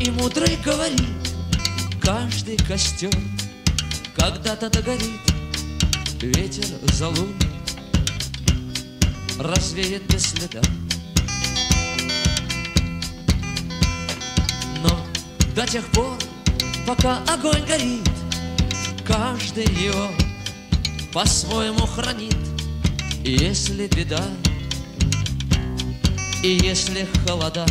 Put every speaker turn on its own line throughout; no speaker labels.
И мудрый говорит: каждый костер когда-то догорит, ветер залун развеет без следа. Но до тех пор, пока огонь горит, каждый его по-своему хранит. И если беда, и если холода,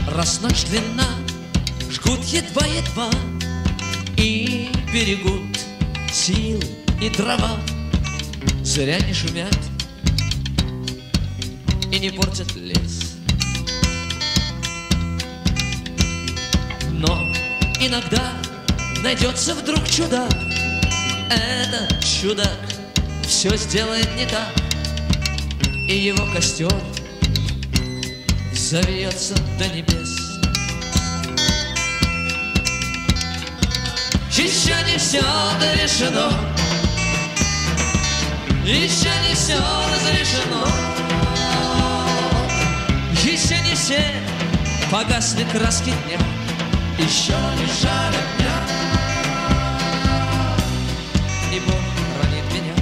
раз ночь длинна, жгут едва-едва и берегут сил и трава, зря не шумят и не портят лес. Но иногда найдется вдруг чудак, этот чудак все сделает не так, и его костер завьется до небес. Еще не все дорешено, еще не все разрешено, еще не все погасли краски дня, еще не жаль огня, и Бог хранит меня.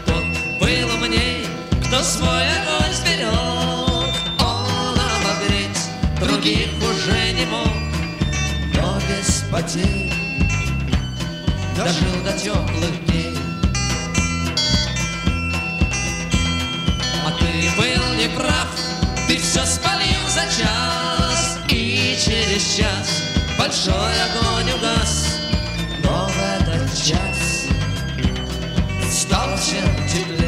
Тот был умней, кто свой огонь сберег, он обогреть других уже не мог, но без потерь дожил до теплых дней. А ты был неправ, ты все спалил за час, и через час большой огонь угас, но в этот час стало всем теплей.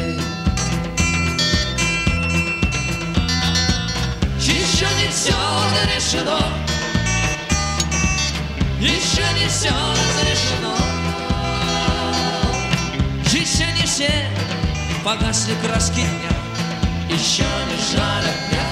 Еще не все решено, еще не все разрешено, еще не все погасли краски дня, еще не жаль огня.